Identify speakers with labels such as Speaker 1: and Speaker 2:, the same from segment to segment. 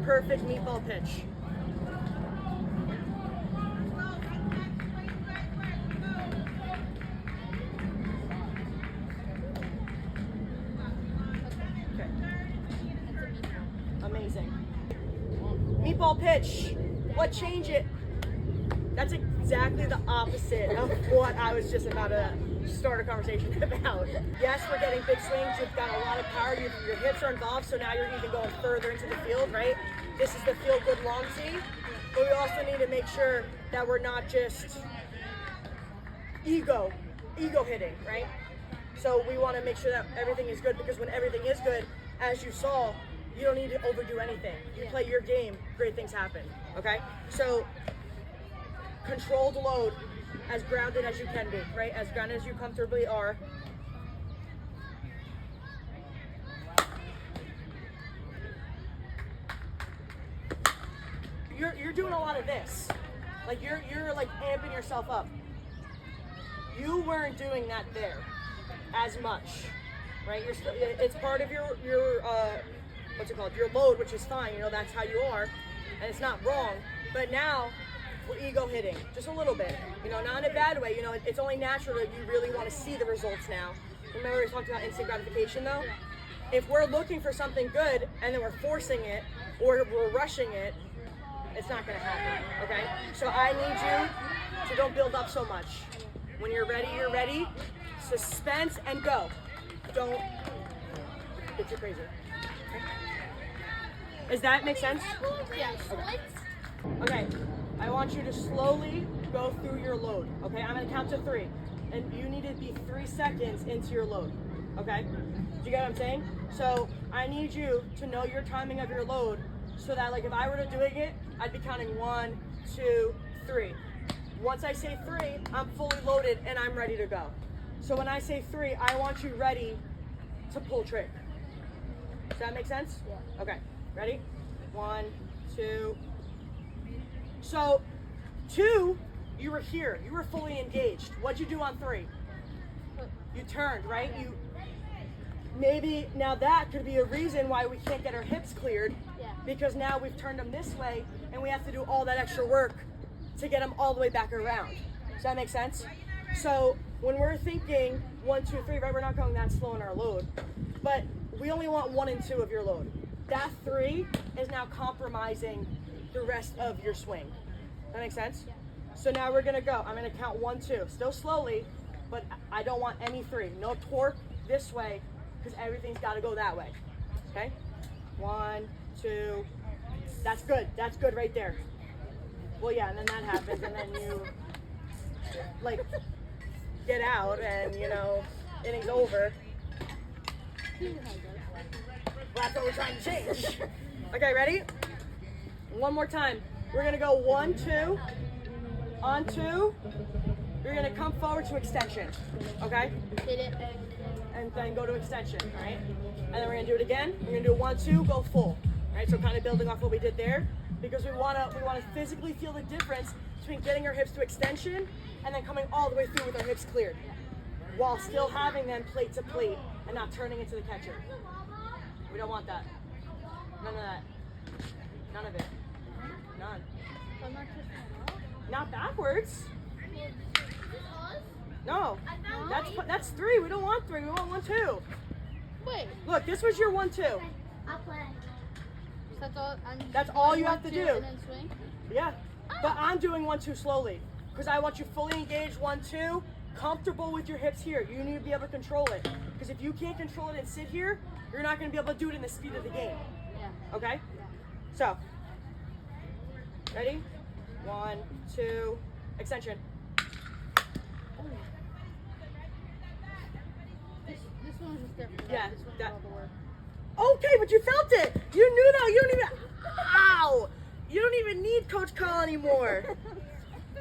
Speaker 1: perfect meatball pitch. Okay. Amazing. Meatball pitch. What change it? That's exactly the opposite of what I was just about to start a conversation about. Yes, we're getting big swings. You've got a lot of power. Your hips are involved, so now you're even going further into the field, right? This is the feel good long tee, but we also need to make sure that we're not just ego hitting, right? So we want to make sure that everything is good, because when everything is good, as you saw, you don't need to overdo anything. You play your game, great things happen, okay? So controlled load, as grounded as you can be, right? As grounded as you comfortably are. You're doing a lot of this. Like you're like amping yourself up. You weren't doing that there as much, right? You're still, it's part of your what's it called? Your load, which is fine. You know, that's how you are, and it's not wrong. But now we're ego hitting just a little bit. You know, not in a bad way. You know, it's only natural that you really want to see the results now. Remember we talked about instant gratification though? If we're looking for something good and then we're forcing it or we're rushing it, it's not going to happen, okay? So I need you to don't build up so much. When you're ready, you're ready. Suspense and go. Don't get you crazy. Does that make sense?
Speaker 2: Yes.
Speaker 1: Okay, I want you to slowly go through your load, okay? I'm gonna count to 3, and you need to be 3 seconds into your load, okay? Do you get what I'm saying? So I need you to know your timing of your load, so that like if I were to doing it, I'd be counting 1, 2, 3. Once I say 3, I'm fully loaded and I'm ready to go. So when I say 3, I want you ready to pull trick. Does that make sense?
Speaker 2: Yeah.
Speaker 1: Okay, ready? 1, 2. So 2, you were here. You were fully engaged. What'd you do on 3? You turned, right? You maybe now that could be a reason why we can't get our hips cleared.
Speaker 2: Yeah.
Speaker 1: Because now we've turned them this way and we have to do all that extra work to get them all the way back around. Does that make sense? So when we're thinking 1, 2, 3, right, we're not going that slow in our load, but we only want 1 and 2 of your load. That 3 is now compromising the rest of your swing. That makes sense?
Speaker 2: Yeah.
Speaker 1: So now we're gonna go. I'm gonna count 1, 2, still slowly, but I don't want any 3. No torque this way, because everything's gotta go that way, okay? 1, 2, that's good right there. Well, yeah, and then that happens, and then you, like, get out, and, you know, inning's over. Well, that's what we're trying to change. Okay, ready? One more time. We're gonna go 1, 2, on 2. You're gonna come forward to extension, okay?
Speaker 2: Hit it.
Speaker 1: And then go to extension, all right? And then we're gonna do it again. We're gonna do 1, 2, go full, right? So kind of building off what we did there, because we wanna physically feel the difference between getting our hips to extension and then coming all the way through with our hips cleared, while still having them plate to plate and not turning into the catcher. We don't want that. None of that. None of it. None.
Speaker 2: I'm not just
Speaker 1: Not backwards.
Speaker 2: Pause?
Speaker 1: No. That's 3. We don't want 3. We want 1, 2.
Speaker 2: Wait.
Speaker 1: Look, this was your 1, 2.
Speaker 2: I'll play. That's all.
Speaker 1: That's all you have to
Speaker 2: 1, 2,
Speaker 1: do.
Speaker 2: And then swing.
Speaker 1: Yeah. But I'm doing 1, 2 slowly, because I want you fully engaged. 1, 2. Comfortable with your hips here. You need to be able to control it. Because if you can't control it and sit here, you're not going to be able to do it in the speed of the game.
Speaker 2: Yeah.
Speaker 1: Okay? So, ready? 1, 2, extension.
Speaker 2: This one was just different.
Speaker 1: Yeah,
Speaker 2: This one
Speaker 1: that-
Speaker 2: all the work.
Speaker 1: Okay, but you felt it. You knew that. You don't even. Ow! You don't even need Coach Call anymore.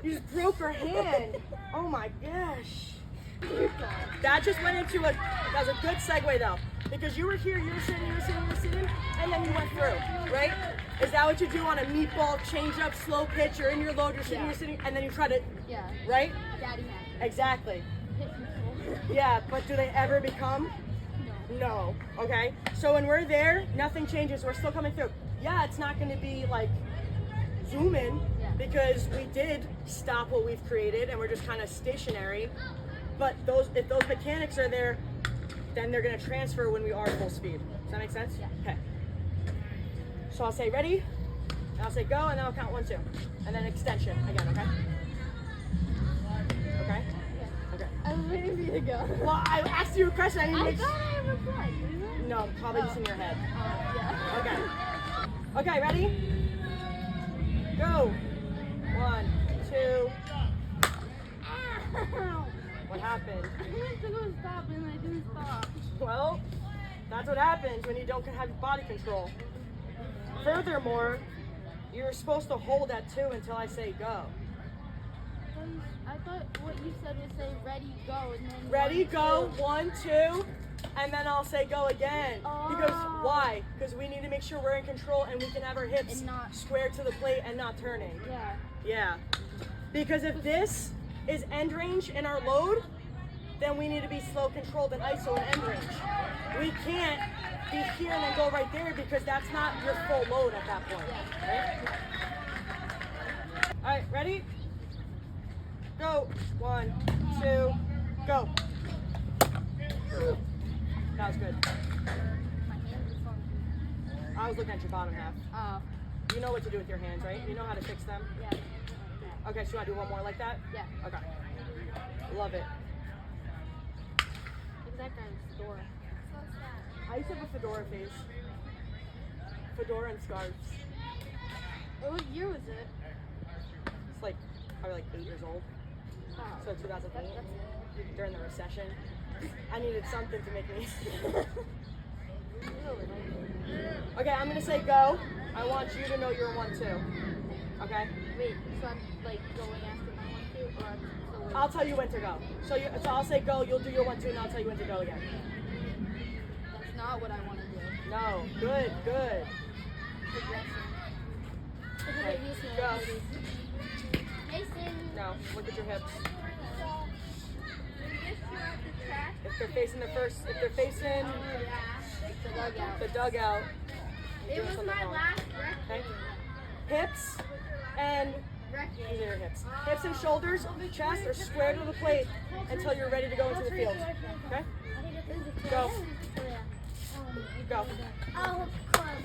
Speaker 1: You just broke her hand. Oh my gosh. That just went into that was a good segue though. Because you were here, you were sitting, and then you went through, right? Is that what you do on a meatball change up, slow pitch? You're in your load, you're sitting, and then you try to,
Speaker 2: Yeah.
Speaker 1: right?
Speaker 2: Daddy had
Speaker 1: Exactly.
Speaker 2: hit control.
Speaker 1: Yeah, but do they ever become?
Speaker 2: No.
Speaker 1: No. Okay? So when we're there, nothing changes. We're still coming through. yeah, it's not going to be like zoom in
Speaker 2: Yeah.
Speaker 1: because we did stop what we've created and we're just kind of stationary. But if those mechanics are there, then they're going to transfer when we are full speed. Does that make sense?
Speaker 2: Yeah.
Speaker 1: Okay. So I'll say ready, and I'll say go, and then I'll count 1, 2, and then extension again. Okay. Okay. Okay.
Speaker 2: I was waiting for you to go.
Speaker 1: Well, I asked you a question. I didn't
Speaker 2: I
Speaker 1: make.
Speaker 2: thought I replied. Didn't I?
Speaker 1: No, probably just in your head.
Speaker 2: Yeah.
Speaker 1: Okay. Okay, ready? Go. 1, 2.
Speaker 2: Ow.
Speaker 1: What happened?
Speaker 2: I went to go stop and I didn't stop.
Speaker 1: Well, that's what happens when you don't have body control. Furthermore, you're supposed to hold at 2 until I say go.
Speaker 2: I thought what you said was say ready, go, and then
Speaker 1: Ready,
Speaker 2: 1,
Speaker 1: go,
Speaker 2: 2.
Speaker 1: 1, 2, and then I'll say go again. Because
Speaker 2: Oh.
Speaker 1: why? Because we need to make sure we're in control and we can have our hips
Speaker 2: And not-
Speaker 1: square to the plate and not turning.
Speaker 2: Yeah.
Speaker 1: Yeah. Because if this is end range in our load, then we need to be slow controlled and ISO in end range. We can't be here and then go right there because that's not your full load at that point. Right? All right, ready? Go. 1, 2, go. That was good.
Speaker 2: My hands are funky.
Speaker 1: I was looking at your bottom half.
Speaker 2: Oh.
Speaker 1: You know what to do with your hands, right? You know how to fix them?
Speaker 2: Yeah.
Speaker 1: Okay, so you want to do one more like that?
Speaker 2: Yeah.
Speaker 1: Okay. Love it.
Speaker 2: Look at that guy's door.
Speaker 1: I used to have a fedora face. Fedora and scarves.
Speaker 2: What year was it?
Speaker 1: It's like probably like 8 years old.
Speaker 2: Oh.
Speaker 1: So 2008
Speaker 2: That's
Speaker 1: during the recession. I needed something to make me. Okay, I'm gonna say go. I want you to know you're 1, 2. Okay?
Speaker 2: Wait, so I'm like going after my 1, 2, or I'm still waiting?
Speaker 1: I'll tell you when to go. So I'll say go, you'll do your 1, 2, and I'll tell you when to go again.
Speaker 2: That's not what I want to do.
Speaker 1: No. Good, good.
Speaker 2: Progression.
Speaker 1: Okay, go.
Speaker 2: Mason.
Speaker 1: No, look at your hips.
Speaker 2: track.
Speaker 1: If they're facing if they're facing
Speaker 2: The dugout.
Speaker 1: the dugout, you're
Speaker 2: It
Speaker 1: doing
Speaker 2: was
Speaker 1: something
Speaker 2: my
Speaker 1: wrong.
Speaker 2: last
Speaker 1: Okay?
Speaker 2: record.
Speaker 1: Hips and these are your hips. Hips and shoulders, chest are square to the plate until you're ready to go into the field. Okay? Go. Go.
Speaker 3: Oh,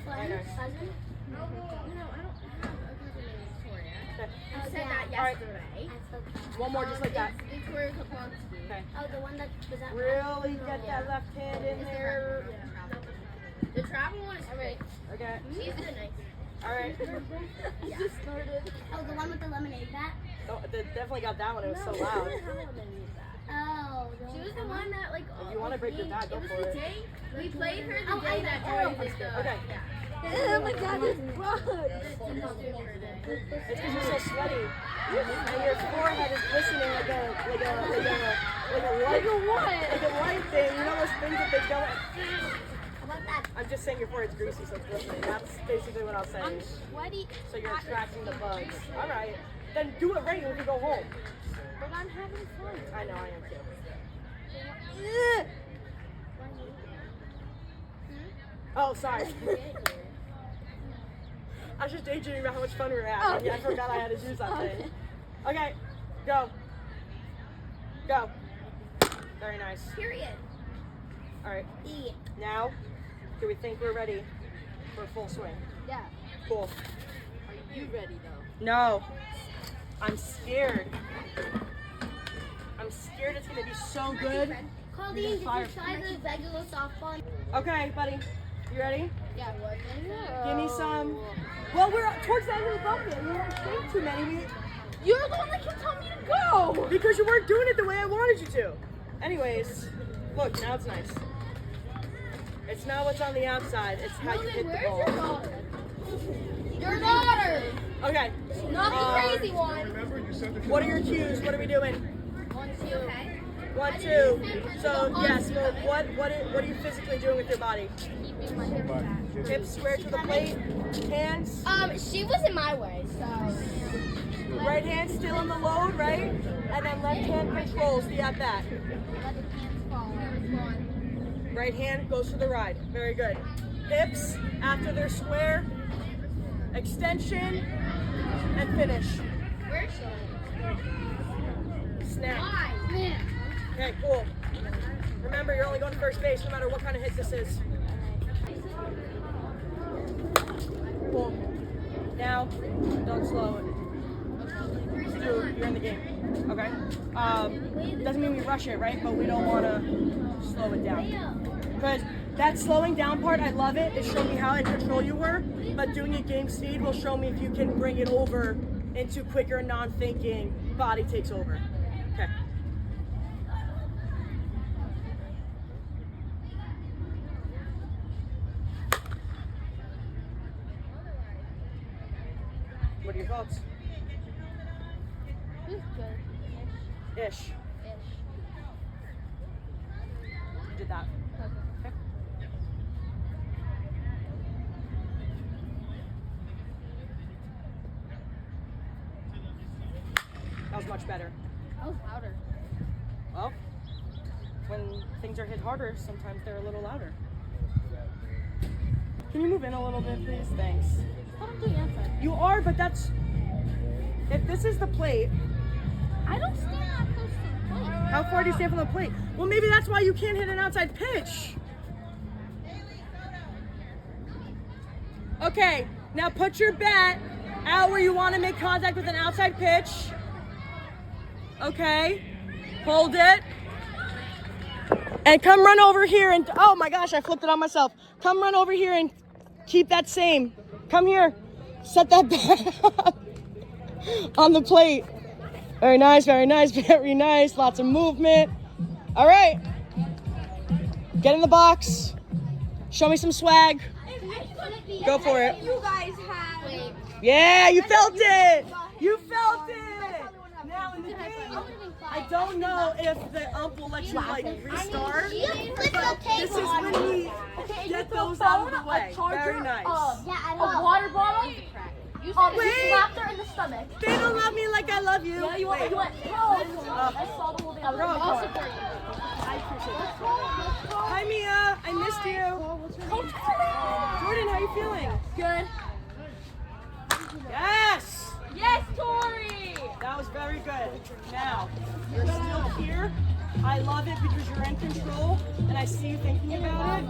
Speaker 1: Very nice.
Speaker 3: cousin.
Speaker 2: No, I don't have a cousin named Victoria.
Speaker 1: Okay.
Speaker 2: I said that
Speaker 1: All right.
Speaker 2: yesterday.
Speaker 1: One more just like that.
Speaker 2: It's Victoria Kaplonsky.
Speaker 1: Okay.
Speaker 3: Oh, the one that was at
Speaker 1: Really get that left hand in there.
Speaker 2: The travel one is great.
Speaker 1: Okay.
Speaker 2: She's the nice.
Speaker 1: All right.
Speaker 2: I just started.
Speaker 3: Oh, the one with the lemonade bat.
Speaker 1: Oh, they definitely got that one. It was so loud.
Speaker 3: Oh,
Speaker 2: She was the one that like.
Speaker 1: If you want to break your back, go
Speaker 2: It was
Speaker 1: for
Speaker 2: the
Speaker 1: it.
Speaker 2: day we played her the
Speaker 3: Oh,
Speaker 2: day
Speaker 3: I
Speaker 2: that
Speaker 3: know.
Speaker 2: Joy did the.
Speaker 1: Okay.
Speaker 2: Oh my God, this rug.
Speaker 1: It's because you're so sweaty, and your forehead is glistening like a white thing. You know those things that they don't.
Speaker 3: How about that?
Speaker 1: I'm just saying your forehead's greasy, so it's glistening. That's basically what I'm saying.
Speaker 2: I'm sweaty.
Speaker 1: So you're attracting the bugs. All right. Then do it right and we can go home.
Speaker 2: But I'm having fun.
Speaker 1: I know I am too. Oh, sorry. I was just daydreaming about how much fun we were having. Yeah, I forgot I had to do something. Okay, go. Go. Very nice.
Speaker 3: Period.
Speaker 1: All right.
Speaker 3: E.
Speaker 1: Now, do we think we're ready for a full swing?
Speaker 2: Yeah.
Speaker 1: Cool.
Speaker 2: Are you ready though?
Speaker 1: No. I'm scared. I'm scared it's gonna be so good.
Speaker 3: Colleen, did you
Speaker 1: Fire.
Speaker 3: try the regular softball?
Speaker 1: Okay, buddy. You ready?
Speaker 2: Yeah.
Speaker 1: Give me some. Well, we're towards the end of the bucket. We weren't saying too many
Speaker 2: You're the one that kept telling me to go.
Speaker 1: because you weren't doing it the way I wanted you to. Anyways, look, now it's nice. It's not what's on the outside, it's how you hit the ball.
Speaker 2: daughter? Your daughter.
Speaker 1: Okay.
Speaker 2: Not the crazy one.
Speaker 1: What are your cues? What are we doing?
Speaker 2: 1, 2. Okay.
Speaker 1: 1, 2. So yes, well, what are you physically doing with your body?
Speaker 2: Keeping my hips back.
Speaker 1: Hips square to the plate, hands,
Speaker 2: She was in my way, so.
Speaker 1: right hand still on the load, right? And then left hand controls the at bat.
Speaker 2: Let the hands fall.
Speaker 1: Right hand goes for the ride. Very good. Hips after they're square, extension, and finish.
Speaker 3: Where's
Speaker 1: Snap.
Speaker 3: she?
Speaker 1: Okay, cool. Remember, you're only going to first base no matter what kind of hit this is. Cool. Now, don't slow it. Dude, you're in the game. Okay? Doesn't mean we rush it, right? But we don't want to slow it down. Because that slowing down part, I love it. It showed me how in control you were. But doing it game speed will show me if you can bring it over into quicker, non-thinking, body takes over. Okay. What are your thoughts?
Speaker 2: It was good.
Speaker 1: Ish. You did that. Okay. That was much better.
Speaker 2: That was louder.
Speaker 1: Well, when things are hit harder, sometimes they're a little louder. Can you move in a little bit, please? Thanks.
Speaker 2: I'm doing outside.
Speaker 1: You are, but that's... If this is the plate,
Speaker 2: I don't stand that close to the plate.
Speaker 1: how far do you stand from the plate? Well, maybe that's why you can't hit an outside pitch. Okay, now put your bat out where you want to make contact with an outside pitch. Okay, hold it. And come run over here and, oh my gosh, I flipped it on myself. Come run over here and keep that same. Come here, set that bat up on the plate. Very nice, very nice, very nice. Lots of movement. All right, get in the box. Show me some swag. Go for it.
Speaker 3: You guys have.
Speaker 1: Yeah, you felt it. You felt it. Now in the game, I don't know if the ump will let you like restart. But this is when we get those out of the way. Very nice.
Speaker 3: Yeah, I
Speaker 2: A
Speaker 3: know.
Speaker 2: water bottle. You
Speaker 1: Wait.
Speaker 2: slapped her in the stomach.
Speaker 1: They don't love me like I love you.
Speaker 2: Yeah, you went,
Speaker 1: Wait.
Speaker 2: bro. I saw the whole thing.
Speaker 1: Bro,
Speaker 2: I'll
Speaker 1: bro.
Speaker 2: support you.
Speaker 1: I appreciate that. Hi Mia, I missed you. Jordan, how you feeling?
Speaker 2: Good.
Speaker 1: Yes.
Speaker 2: Yes, Tori.
Speaker 1: That was very good. Now, you're still here. I love it because you're in control and I see you thinking about it.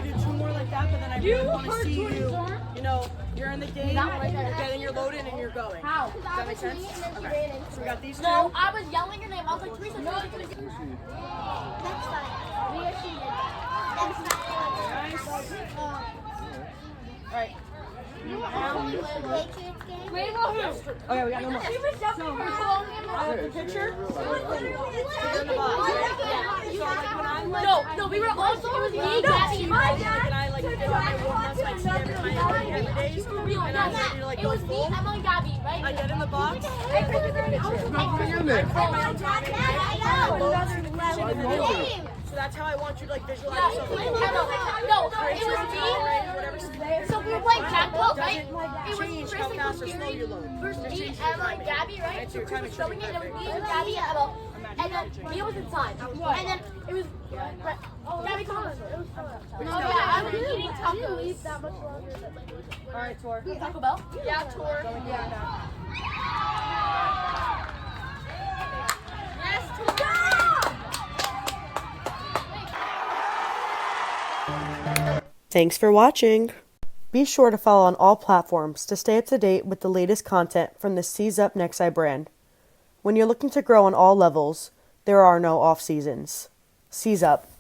Speaker 1: You do two more like that, but then I really want to see you. You know, you're in the game, you're getting your load in and you're going.
Speaker 2: How?
Speaker 1: Does that make sense? Okay. So we got these two.
Speaker 2: No, I was yelling your name. I was like, Teresa, no.
Speaker 3: That's fine. We actually did that. That's
Speaker 1: Nice. All right.
Speaker 3: Patriots game.
Speaker 2: Wait, well, who?
Speaker 1: Okay, we got no more.
Speaker 2: He was jumping for so long.
Speaker 1: The picture? In the box. So like when I'm like,
Speaker 2: No, we were also, it was me,
Speaker 1: no,
Speaker 2: Gabby,
Speaker 1: and I like get on my warm-ups, I see every days, and I'm ready to like
Speaker 2: it
Speaker 1: go
Speaker 2: was me,
Speaker 1: full.
Speaker 2: Emma, and Gabby, right?
Speaker 1: I get in the box. I So that's how I want you to like visualize yourself.
Speaker 2: No, it was me. So we were playing jackpot, right? It was
Speaker 1: Change
Speaker 2: Chris
Speaker 1: how
Speaker 2: and
Speaker 1: fast or slow you
Speaker 2: Christine
Speaker 1: load.
Speaker 2: versus
Speaker 1: Just
Speaker 2: me,
Speaker 1: change your
Speaker 2: Emma, and
Speaker 1: timing.
Speaker 2: Gabby, right?
Speaker 1: Right, so
Speaker 2: So
Speaker 1: your
Speaker 2: Chris
Speaker 1: timing
Speaker 2: was
Speaker 1: should
Speaker 2: showing
Speaker 1: be
Speaker 2: it, and it was
Speaker 1: perfect.
Speaker 2: me and Gabby and Emma. And then Mia was inside. And then it was Gabby, come on. Oh yeah, I was eating tacos.
Speaker 1: All right, Tor.
Speaker 2: Taco Bell? Yeah, tour.
Speaker 1: Going here now.
Speaker 2: Yes, tour.
Speaker 1: Thanks for watching. Be sure to follow on all platforms to stay up to date with the latest content from the Seize Up Nexi brand. When you're looking to grow on all levels, there are no off seasons. Seize Up.